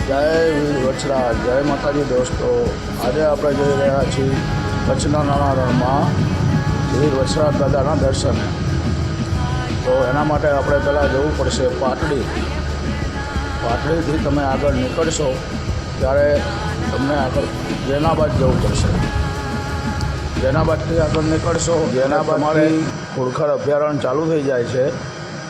જય વીર વછરાજ, જય માતાજી દોસ્તો। આજે આપણે જઈ રહ્યા છીએ કચ્છના નાના રણમાં વીર વછરાજ દાદાના દર્શને। તો એના માટે આપણે પહેલાં જવું પડશે પાટડી। પાટડીથી તમે આગળ નીકળશો ત્યારે તમને આગળ જેનાબાદ જવું પડશે। જેનાબાદથી આગળ નીકળશો, જેનાબાદ તમારે ઘુડખર અભયારણ્ય ચાલુ થઈ જાય છે।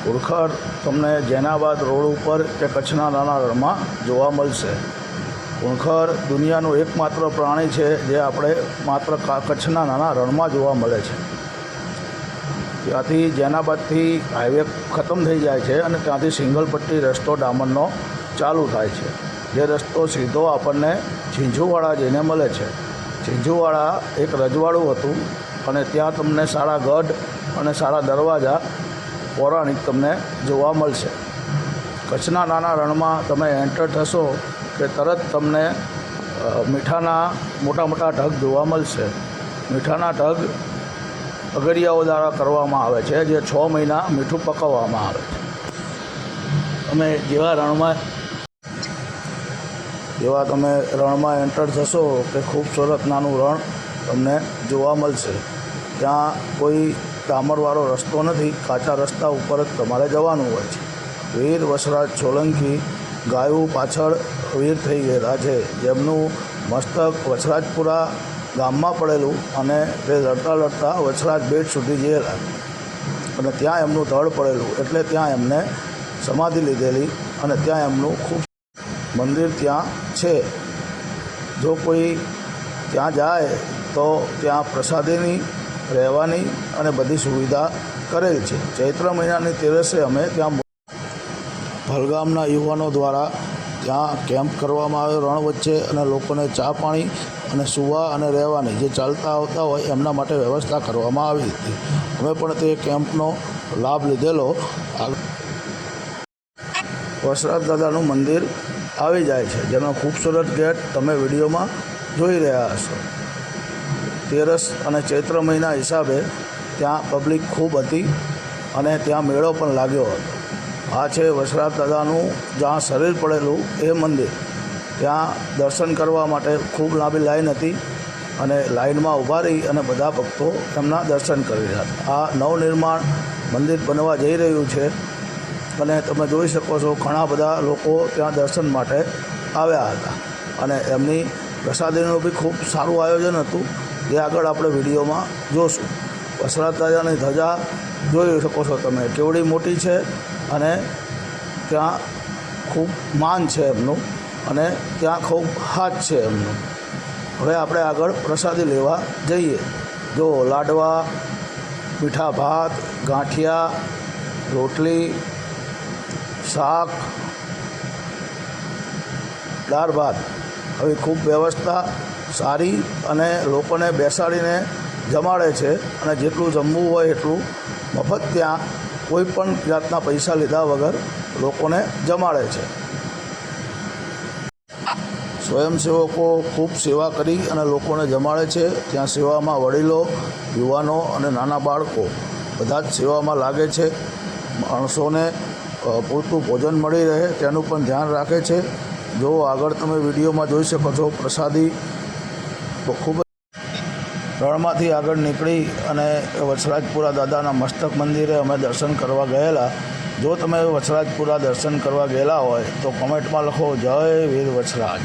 ઘુડખર તમને જેનાબાદ રોડ ઉપર કે કચ્છના નાના રણમાં જોવા મળશે। ઘુડખર દુનિયાનું એકમાત્ર પ્રાણી છે જે આપણે માત્ર કચ્છના નાના રણમાં જોવા મળે છે। ત્યાંથી જેનાબાદથી હાઈવે ખતમ થઈ જાય છે અને ત્યાંથી સિંગલ પટ્ટી રસ્તો ડામરનો ચાલુ થાય છે, જે રસ્તો સીધો આપણને ઝીંઝુવાડા જઈને મળે છે। ઝીંઝુવાડા એક રજવાડું હતું અને ત્યાં તમને સારા ગઢ અને સારા દરવાજા પૌરાણિક તમને જોવા મળશે। કચ્છના નાના રણમાં તમે એન્ટર થશો કે તરત તમને મીઠાના મોટા મોટા ઢગ જોવા મળશે। મીઠાના ઢગ અગરિયાઓ દ્વારા કરવામાં આવે છે, જે 6 મહિના મીઠું પકવવામાં આવે છે। તમે તમે રણમાં એન્ટર થશો કે ખૂબસૂરત નાનું રણ તમને જોવા મળશે। ત્યાં કોઈ ડામરવાળો રસ્તો નથી, કાચા રસ્તા ઉપર જ તમારે જવાનું હોય છે। વીર વછરાજ સોલંકી ગાયું પાછળ વીર થઈ ગયેલા છે, જેમનું મસ્તક વછરાજપુરા ગામમાં પડેલું અને તે લડતા લડતા વછરાજ બેટ સુધી ગયેલા અને ત્યાં એમનું ધડ પડેલું, એટલે ત્યાં એમને સમાધિ લીધેલી અને ત્યાં એમનું ખૂબ મંદિર ત્યાં છે। જો કોઈ ત્યાં જાય તો ત્યાં પ્રસાદીની, રહેવાની અને બધી સુવિધા કરેલ છે। ચૈત્ર મહિનાની 13 અમે ત્યાં ભલગામના યુવાનો દ્વારા ત્યાં કેમ્પ કરવામાં આવ્યો રણ વચ્ચે, અને લોકોને ચા પાણી અને સૂવા અને રહેવાની, જે ચાલતા આવતા હોય એમના માટે વ્યવસ્થા કરવામાં આવી હતી। અમે પણ તે કેમ્પનો લાભ લીધેલો। વછરાજ દાદાનું મંદિર આવી જાય છે, જેનો ખૂબસૂરત ગેટ તમે વિડીયોમાં જોઈ રહ્યા હશો। 13 અને ચૈત્ર મહિના હિસાબે ત્યાં પબ્લિક ખૂબ હતી અને ત્યાં મેળો પણ લાગ્યો હતો। આ છે વછરાજ દાદાનું જ્યાં શરીર પડેલું એ મંદિર। ત્યાં દર્શન કરવા માટે ખૂબ લાંબી લાઈન હતી અને લાઈનમાં ઊભા રહી અને બધા ભક્તો એમના દર્શન કરી રહ્યા હતા। આ નવનિર્માણ મંદિર બનવા જઈ રહ્યું છે અને તમે જોઈ શકો છો ઘણા બધા લોકો ત્યાં દર્શન માટે આવ્યા હતા અને એમની પ્રસાદીનું બી ખૂબ સારું આયોજન હતું, જે આગળ આપણે વિડીયોમાં જોશું। વછરાજ દાદાની ધજા જોઈ શકો છો તમે, કેવડી મોટી છે અને ત્યાં ખૂબ માન છે એમનું અને ત્યાં ખૂબ હાથ છે એમનું। હવે આપણે આગળ પ્રસાદી લેવા જઈએ। જો લાડવા, મીઠા ભાત, ગાંઠિયા, રોટલી, શાક, દાળ ભાત, આવી ખૂબ વ્યવસ્થા સારી અને લોકોને બેસાડીને જમાડે છે અને જેટલું જમવું હોય એટલું મફત ત્યાં કોઈ પણ જાતના પૈસા લીધા વગર લોકોને જમાડે છે। સ્વયંસેવકો ખૂબ સેવા કરી અને લોકોને જમાડે છે। ત્યાં સેવામાં વડીલો, યુવાનો અને નાના બાળકો બધા જ સેવામાં લાગે છે। માણસોને પૂરતું ભોજન મળી રહે તેનું પણ ધ્યાન રાખે છે। જો આગળ તમે વિડીયોમાં જોઈ શકો છો, પ્રસાદી ખૂબ રણમાંથી આગળ નીકળી અને વછરાજપુરા દાદાના મસ્તક મંદિરે અમે દર્શન કરવા ગયેલા। જો તમે વછરાજપુરા દર્શન કરવા ગયેલા હોય તો કોમેન્ટમાં લખો જય વીર વછરાજ।